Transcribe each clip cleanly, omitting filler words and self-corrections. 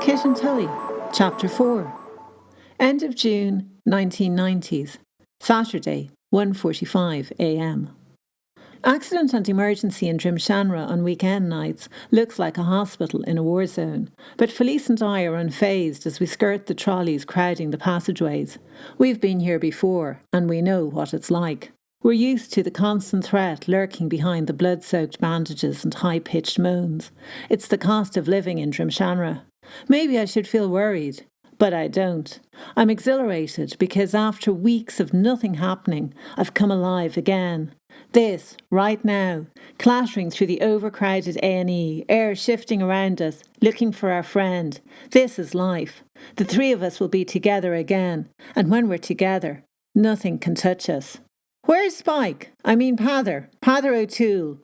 Kit&Tully, Chapter 4. End of June 1990s. Saturday, 1:45 a.m. Accident and emergency in Drumshanra on weekend nights looks like a hospital in a war zone, but Felice and I are unfazed as we skirt the trolleys crowding the passageways. We've been here before, and we know what it's like. We're used to the constant threat lurking behind the blood-soaked bandages and high-pitched moans. It's the cost of living in Drumshanra. Maybe I should feel worried, but I don't. I'm exhilarated because after weeks of nothing happening, I've come alive again. This, right now, clattering through the overcrowded A&E, air shifting around us, looking for our friend. This is life. The three of us will be together again, and when we're together, nothing can touch us. Where's Spike? I mean Pather O'Toole.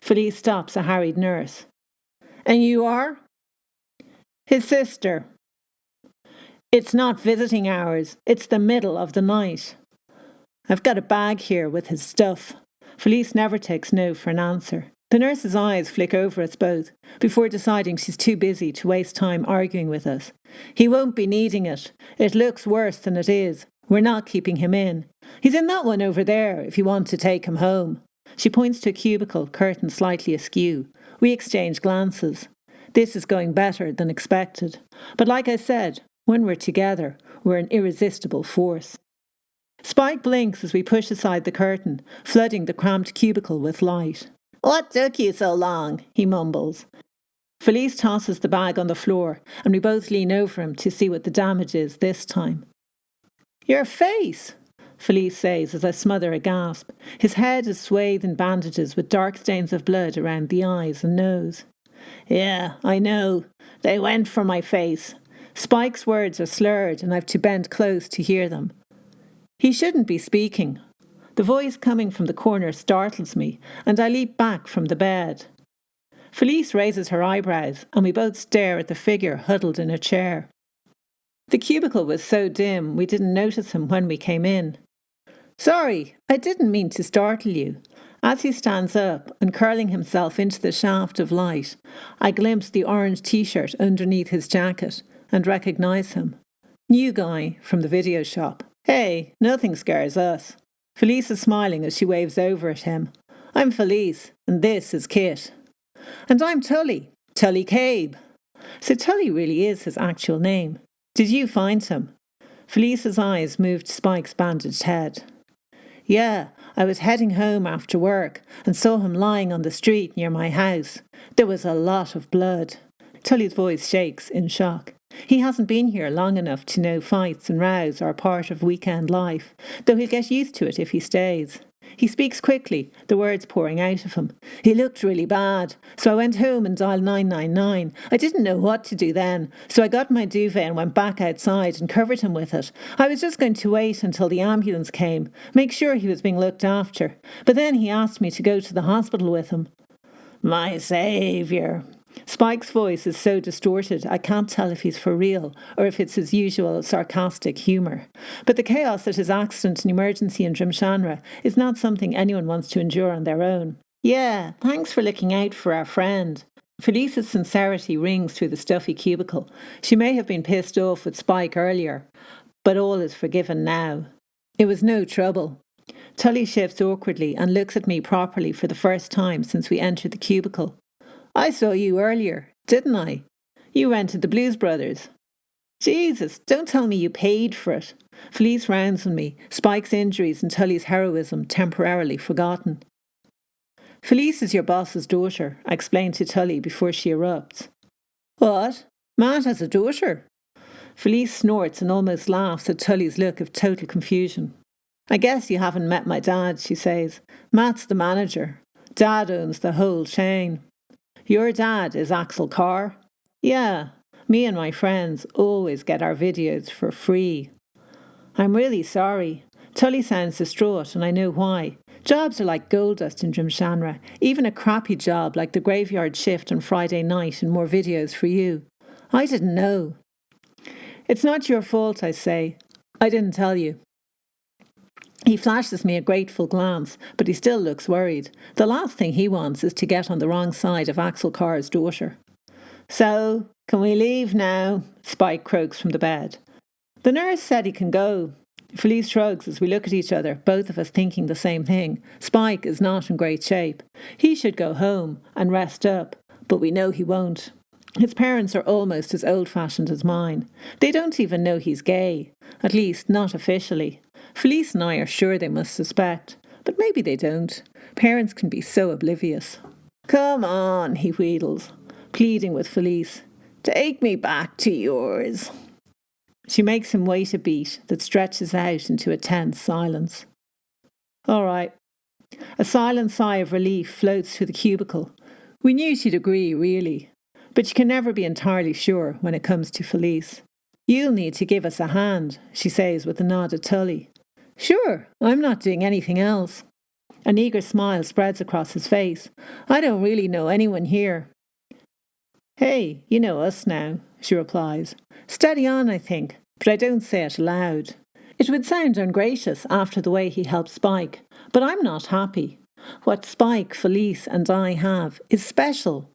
Felice stops a harried nurse. And you are? His sister. It's not visiting hours, it's the middle of the night. I've got a bag here with his stuff. Felice never takes no for an answer. The nurse's eyes flick over us both, before deciding she's too busy to waste time arguing with us. He won't be needing it. It looks worse than it is. We're not keeping him in. He's in that one over there, if you want to take him home. She points to a cubicle, curtain slightly askew. We exchange glances. This is going better than expected. But like I said, when we're together, we're an irresistible force. Spike blinks as we push aside the curtain, flooding the cramped cubicle with light. What took you so long? He mumbles. Felice tosses the bag on the floor, and we both lean over him to see what the damage is this time. Your face, Felice says as I smother a gasp. His head is swathed in bandages with dark stains of blood around the eyes and nose. Yeah, I know. They went for my face. Spike's words are slurred and I've to bend close to hear them. He shouldn't be speaking. The voice coming from the corner startles me, and I leap back from the bed. Felice raises her eyebrows, and we both stare at the figure huddled in a chair. The cubicle was so dim we didn't notice him when we came in. Sorry, I didn't mean to startle you. As he stands up and curling himself into the shaft of light, I glimpse the orange t-shirt underneath his jacket and recognise him. New guy from the video shop. Hey, nothing scares us. Felice is smiling as she waves over at him. I'm Felice, and this is Kit. And I'm Tully Cabe. So Tully really is his actual name. Did you find him? Felice's eyes moved to Spike's bandaged head. Yeah, I was heading home after work and saw him lying on the street near my house. There was a lot of blood. Tully's voice shakes in shock. He hasn't been here long enough to know fights and rows are part of weekend life, though he'll get used to it if he stays. He speaks quickly, the words pouring out of him. He looked really bad, so I went home and dialed 999. I didn't know what to do then, so I got my duvet and went back outside and covered him with it. I was just going to wait until the ambulance came, make sure he was being looked after. But then he asked me to go to the hospital with him. My saviour. Spike's voice is so distorted I can't tell if he's for real or if it's his usual sarcastic humour. But the chaos at his accident and emergency in Drumshanra is not something anyone wants to endure on their own. Yeah, thanks for looking out for our friend. Felice's sincerity rings through the stuffy cubicle. She may have been pissed off with Spike earlier, but all is forgiven now. It was no trouble. Tully shifts awkwardly and looks at me properly for the first time since we entered the cubicle. I saw you earlier, didn't I? You rented the Blues Brothers. Jesus, don't tell me you paid for it. Felice rounds on me, Spike's injuries and Tully's heroism temporarily forgotten. Felice is your boss's daughter, I explain to Tully before she erupts. What? Matt has a daughter? Felice snorts and almost laughs at Tully's look of total confusion. I guess you haven't met my dad, she says. Matt's the manager. Dad owns the whole chain. Your dad is Axel Carr? Yeah, me and my friends always get our videos for free. I'm really sorry. Tully sounds distraught and I know why. Jobs are like gold dust in Drumshanra, even a crappy job like the graveyard shift on Friday night and more videos for you. I didn't know. It's not your fault, I say. I didn't tell you. He flashes me a grateful glance, but he still looks worried. The last thing he wants is to get on the wrong side of Axel Carr's daughter. So, Can we leave now? Spike croaks from the bed. The nurse said he can go. Felice shrugs as we look at each other, both of us thinking the same thing. Spike is not in great shape. He should go home and rest up, but we know he won't. His parents are almost as old-fashioned as mine. They don't even know he's gay, at least not officially. Felice and I are sure they must suspect, but maybe they don't. Parents can be so oblivious. Come on, he wheedles, pleading with Felice. Take me back to yours. She makes him wait a beat that stretches out into a tense silence. All right. A silent sigh of relief floats through the cubicle. We knew she'd agree, really. But you can never be entirely sure when it comes to Felice. You'll need to give us a hand, she says with a nod at Tully. Sure, I'm not doing anything else. An eager smile spreads across his face. I don't really know anyone here. Hey, you know us now, she replies. Steady on, I think, but I don't say it aloud. It would sound ungracious after the way he helped Spike, but I'm not happy. What Spike, Felice and I have is special.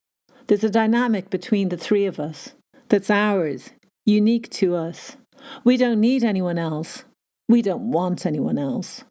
There's a dynamic between the three of us that's ours, unique to us. We don't need anyone else. We don't want anyone else.